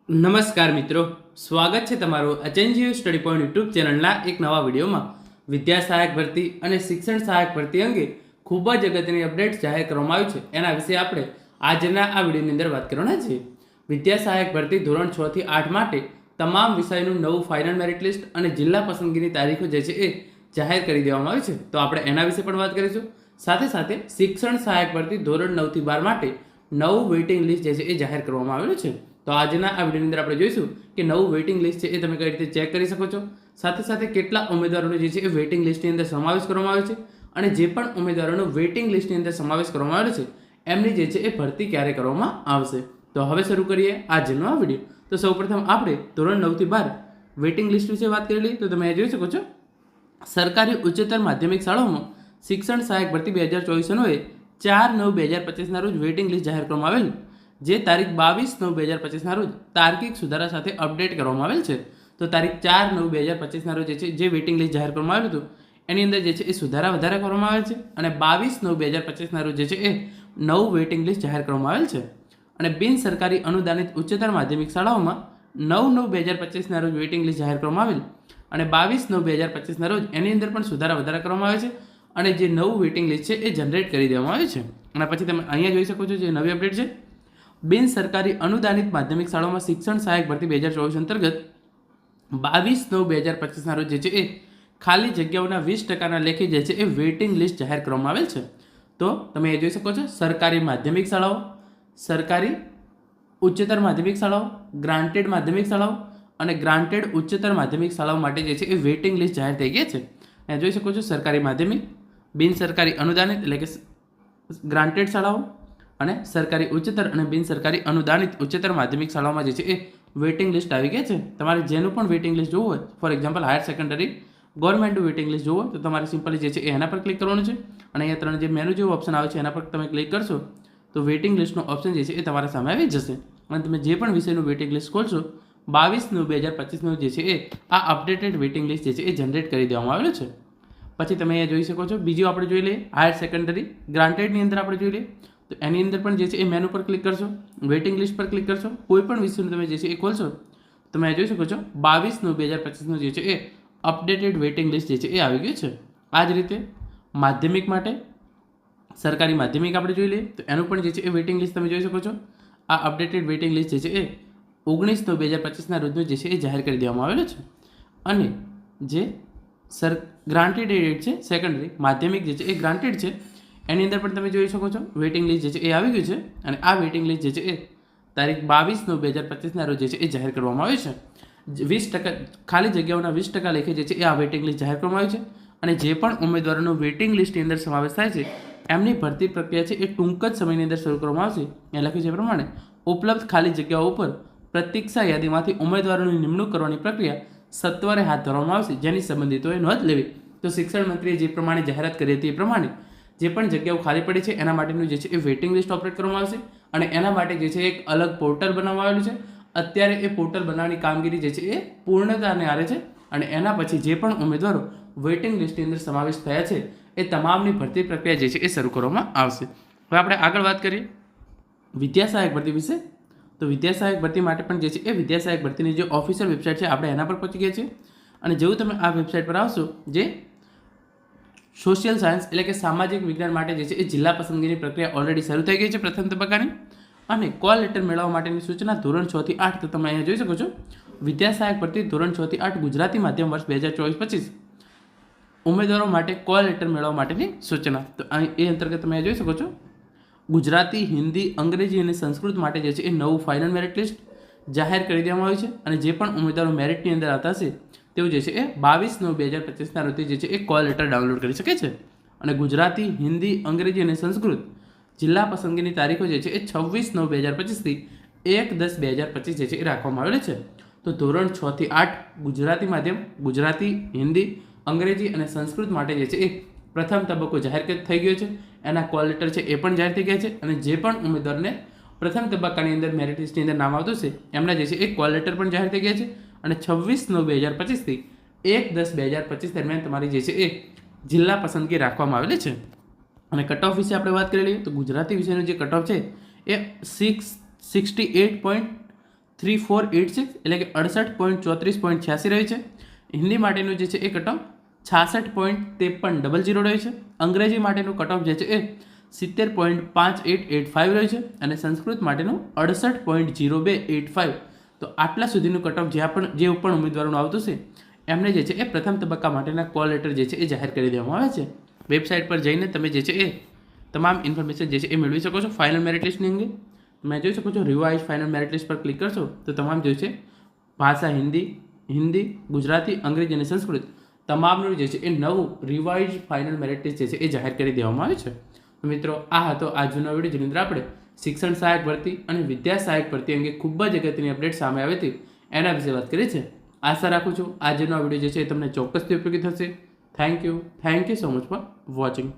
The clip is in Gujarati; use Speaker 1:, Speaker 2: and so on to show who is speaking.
Speaker 1: નમસ્કાર મિત્રો, સ્વાગત છે તમારું અચેન્જીવ સ્ટડી પોઈન્ટ યુટ્યુબ ચેનલના એક નવા વિડીયોમાં. વિદ્યા સહાયક ભરતી અને શિક્ષણ સહાયક ભરતી અંગે ખૂબ જ અગત્યની અપડેટ્સ જાહેર કરવામાં આવી છે. એના વિશે આપણે આજના આ વિડીયોની અંદર વાત કરવાના છીએ. વિદ્યા સહાયક ભરતી ધોરણ 6 થી 8 માટે તમામ વિષયનું નવું ફાઇનલ મેરિટ લિસ્ટ અને જિલ્લા પસંદગીની તારીખો જે છે એ જાહેર કરી દેવામાં આવી છે. તો આપણે એના વિશે પણ વાત કરીશું. સાથે સાથે શિક્ષણ સહાયક ભરતી ધોરણ 9 થી 12 માટે નવું વેઇટિંગ લિસ્ટ જે છે એ જાહેર કરવામાં આવેલું છે. તો આજના આ વિડીયોની અંદર આપણે જોઈશું કે નવું વેઇટિંગ લિસ્ટ છે એ તમે કઈ રીતે ચેક કરી શકો છો. સાથે સાથે કેટલા ઉમેદવારોનો જે છે એ વેઇટિંગ લિસ્ટની અંદર સમાવેશ કરવામાં આવ્યો છે અને જે પણ ઉમેદવારોનો વેઇટિંગ લિસ્ટની અંદર સમાવેશ કરવામાં આવ્યો છે એમની જે છે એ ભરતી ક્યારે કરવામાં આવશે. તો હવે શરૂ કરીએ આજનો આ વિડીયો. તો સૌપ્રથમ આપણે ધોરણ 9 થી 12 વેઇટિંગ લિસ્ટ વિશે વાત કરી લઈએ. તો તમે જોઈ શકો છો સરકારી ઉચ્ચતર માધ્યમિક શાળાઓમાં શિક્ષણ સહાયક ભરતી 2024 અન્વયે 4/9/2025 ના રોજ વેઇટિંગ લિસ્ટ જાહેર કરવામાં આવેલ, જે તારીખ 22/9/2025 ના રોજ તાર્કિક સુધારા સાથે અપડેટ કરવામાં આવેલ છે. તો તારીખ 4/9/2025 ના રોજ જે વેઇટિંગ લિસ્ટ જાહેર કરવામાં આવેલું હતું એની અંદર જે છે એ સુધારા વધારા કરવામાં આવેલ છે અને 22/9/2025 ના રોજ જે છે એ નવું વેઇટિંગ લિસ્ટ જાહેર કરવામાં આવેલ છે. અને બિન સરકારી અનુદાનિત ઉચ્ચતર માધ્યમિક શાળાઓમાં 9/9/2025 ના રોજ વેઇટિંગ લિસ્ટ જાહેર કરવામાં આવેલ અને 22/9/2025 ના રોજ એની અંદર પણ સુધારા વધારા કરવામાં આવે છે અને જે નવું વેઇટિંગ લિસ્ટ છે એ જનરેટ કરી દેવામાં આવે છે. અને પછી તમે અહીંયા જોઈ શકો છો જે નવી અપડેટ છે, બિન સરકારી અનુદાનિત માધ્યમિક શાળાઓમાં શિક્ષણ સહાયક ભરતી 2024 અંતર્ગત 22/9/2025 ના રોજ જે છે એ ખાલી જગ્યાઓના 20% લેખે જે છે એ વેઇટિંગ લિસ્ટ જાહેર કરવામાં આવેલ છે. તો તમે એ જોઈ શકો છો સરકારી માધ્યમિક શાળાઓ, સરકારી ઉચ્ચતર માધ્યમિક શાળાઓ, ગ્રાન્ટેડ માધ્યમિક શાળાઓ અને ગ્રાન્ટેડ ઉચ્ચતર માધ્યમિક શાળાઓ માટે જે છે એ વેઇટિંગ લિસ્ટ જાહેર થઈ ગઈ છે. અહીંયા જોઈ શકો છો સરકારી માધ્યમિક, બિન સરકારી અનુદાનિત એટલે કે ગ્રાન્ટેડ શાળાઓ અને સરકારી ઉચ્ચતર અને બિન સરકારી અનુદાનિત ઉચ્ચતર માધ્યમિક શાળાઓમાં જે છે એ વેઇટિંગ લિસ્ટ આવી ગઈ છે. તમારે જેનું પણ વેઇટિંગ લિસ્ટ જોવું હોય, ફોર એક્ઝામ્પલ હાયર સેકન્ડરી ગવર્મેન્ટનું વેઇટિંગ લિસ્ટ જોવું હોય તો તમારે સિમ્પલી જે છે એ એના પર ક્લિક કરવાનું છે અને અહીંયા ત્રણ જે મેનુ જેવું ઓપ્શન આવે છે એના પર તમે ક્લિક કરશો તો વેઇટિંગ લિસ્ટનો ઓપ્શન જે છે એ તમારા સામે આવી જશે અને તમે જે પણ વિષયનું વેઇટિંગ લિસ્ટ ખોલશો 22/9/2025 જે છે એ આ અપડેટેડ વેઇટિંગ લિસ્ટ જે છે એ જનરેટ કરી દેવામાં આવેલું છે. પછી તમે અહીંયા જોઈ શકો છો બીજું આપણે જોઈ લઈએ હાયર સેકન્ડરી ગ્રાન્ટેડની અંદર આપણે જોઈ લઈએ. તો એની અંદર પણ જે છે એ મેનુ પર ક્લિક કરશો, વેઇટિંગ લિસ્ટ પર ક્લિક કરશો, કોઈ પણ વિષયનું તમે જે છે એ ખોલશો તમે જોઈ શકો છો 22/9/2025 જે છે એ અપડેટેડ વેઇટિંગ લિસ્ટ જે છે એ આવી ગયું છે. આ જ રીતે માધ્યમિક માટે સરકારી માધ્યમિક આપણે જોઈ લઈએ તો એનું પણ જે છે એ વેઇટિંગ લિસ્ટ તમે જોઈ શકો છો. આ અપડેટેડ વેઇટિંગ લિસ્ટ જે છે એ 19/9/2025 ના રોજનું જે છે એ જાહેર કરી દેવામાં આવેલું છે. અને જે ગ્રાન્ટેડ એડેડ છે સેકન્ડરી માધ્યમિક જે છે એ ગ્રાન્ટેડ છે એની અંદર પણ તમે જોઈ શકો છો વેઇટિંગ લિસ્ટ જે છે એ આવી ગયું છે અને આ વેઇટિંગ લિસ્ટ જે છે એ તારીખ 22/9/2025 ના રોજ જે છે એ જાહેર કરવામાં આવી છે. 20% ખાલી જગ્યાઓના 20% લેખે જે છે એ આ વેઇટિંગ લિસ્ટ જાહેર કરવામાં આવી છે અને જે પણ ઉમેદવારોનો વેઇટિંગ લિસ્ટની અંદર સમાવેશ થાય છે એમની ભરતી પ્રક્રિયા છે એ ટૂંક જ સમયની અંદર શરૂ કરવામાં આવશે. એ લખ્યું છે પ્રમાણે ઉપલબ્ધ ખાલી જગ્યાઓ ઉપર પ્રતીક્ષા યાદીમાંથી ઉમેદવારોની નિમણૂક કરવાની પ્રક્રિયા સત્વરે હાથ ધરવામાં આવશે, જેની સંબંધિતોએ નોંધ લેવી. તો શિક્ષણ મંત્રીએ જે પ્રમાણે જાહેરાત કરી હતી એ પ્રમાણે જે પણ જગ્યાઓ ખાલી પડી છે એના માટેનું જે છે એ વેઇટિંગ લિસ્ટ ઓપરેટ કરવામાં આવશે અને એના માટે જે છે એક અલગ પોર્ટલ બનાવવામાં આવેલું છે. અત્યારે એ પોર્ટલ બનાવવાની કામગીરી જે છે એ પૂર્ણતાને આરે છે અને એના પછી જે પણ ઉમેદવારો વેઇટિંગ લિસ્ટની અંદર સમાવેશ થયા છે એ તમામની ભરતી પ્રક્રિયા જે છે એ શરૂ કરવામાં આવશે. હવે આપણે આગળ વાત કરીએ વિદ્યા સહાયક ભરતી વિશે. તો વિદ્યા સહાયક ભરતી માટે પણ જે છે એ વિદ્યા સહાયક ભરતીની જે ઓફિશિયલ વેબસાઇટ છે આપણે એના પર પહોંચી ગયા છીએ અને જેવું તમે આ વેબસાઇટ પર આવશો જે સોશિયલ સાયન્સ એટલે કે સામાજિક વિજ્ઞાન માટે જે છે એ જિલ્લા પસંદગીની પ્રક્રિયા ઓલરેડી શરૂ થઈ ગઈ છે પ્રથમ તબક્કાની અને કોલ લેટર મેળવવા માટેની સૂચના ધોરણ 6 થી 8. તો તમે અહીંયા જોઈ શકો છો વિદ્યા સહાયક ભરતી ધોરણ 6 થી 8 ગુજરાતી માધ્યમ વર્ષ 2024-25 ઉમેદવારો માટે કોલ લેટર મેળવવા માટેની સૂચના. તો એ અંતર્ગત તમે જોઈ શકો છો ગુજરાતી, હિન્દી, અંગ્રેજી અને સંસ્કૃત માટે જે છે એ નવું ફાઇનલ મેરિટ લિસ્ટ જાહેર કરી દેવામાં આવ્યું છે અને જે પણ ઉમેદવારો મેરિટની અંદર આવતા હશે તેવું જે છે એ 22/9/2025 ના રોજ જે છે એ કોલ લેટર ડાઉનલોડ કરી શકે છે. અને ગુજરાતી, હિન્દી, અંગ્રેજી અને સંસ્કૃત જિલ્લા પસંદગીની તારીખો જે છે એ 26/9/2025 થી 1/10/2025 જે છે એ રાખવામાં આવેલી છે. તો ધોરણ 6 થી 8 ગુજરાતી માધ્યમ, ગુજરાતી, હિન્દી, અંગ્રેજી અને સંસ્કૃત માટે જે છે એ પ્રથમ તબક્કો જાહેર થઈ ગયો છે. એના કોલ લેટર છે એ પણ જાહેર થઈ ગયા છે અને જે પણ ઉમેદવારને પ્રથમ તબક્કાની અંદર મેરિટ લિસ્ટની અંદર નામ આવતું છે એમના જે છે એ કોલ લેટર પણ જાહેર થઈ ગયા છે અને 26/9/2025 થી 1/10/2025 દરમિયાન તમારી જે છે એ જિલ્લા પસંદગી રાખવામાં આવેલી છે. અને કટ ઓફ વિશે આપણે વાત કરી લઈએ તો ગુજરાતી વિષયનું જે કટ ઓફ છે એ 68.3 3486 એટલે કે 68.34.86 રહે છે. હિન્દી માટેનું જે છે એ કટ ઓફ 66.5300 રહે છે. અંગ્રેજી માટેનું કટ ઓફ જે છે એ 70.5885 રહે છે અને સંસ્કૃત માટેનું 68.0285. તો આટલા સુધીનું કટ ઓફ જે પણ ઉમેદવારોનું આવતું છે એમને જે છે એ પ્રથમ તબક્કા માટેના કોલ લેટર જે છે એ જાહેર કરી દેવામાં આવે છે. વેબસાઇટ પર જઈને તમે જે છે એ તમામ ઇન્ફોર્મેશન જે છે એ મેળવી શકો છો. ફાઇનલ મેરિટ લિસ્ટની અંગે તમે જોઈ શકો છો. રિવાઇઝ ફાઇનલ મેરિટ લિસ્ટ પર ક્લિક કરશો તો તમામ જે છે ભાષા હિન્દી, ગુજરાતી, અંગ્રેજી અને સંસ્કૃત તમામનું જે છે એ નવું રિવાઇઝ ફાઇનલ મેરિટ લિસ્ટ જે છે એ જાહેર કરી દેવામાં આવે છે. તો મિત્રો આ હતો આજનો વિડીયો જેની અંદર આપણે શિક્ષણ સહાયક ભરતી અને વિદ્યા સહાયક ભરતી અંગે ખૂબ જ અગત્યની અપડેટ સામે આવી હતી એના વિશે વાત કરી છે. આશા રાખું છું આજનો વિડીયો જે છે એ તમને ચોક્કસથી ઉપયોગી થશે. Thank you so much for watching.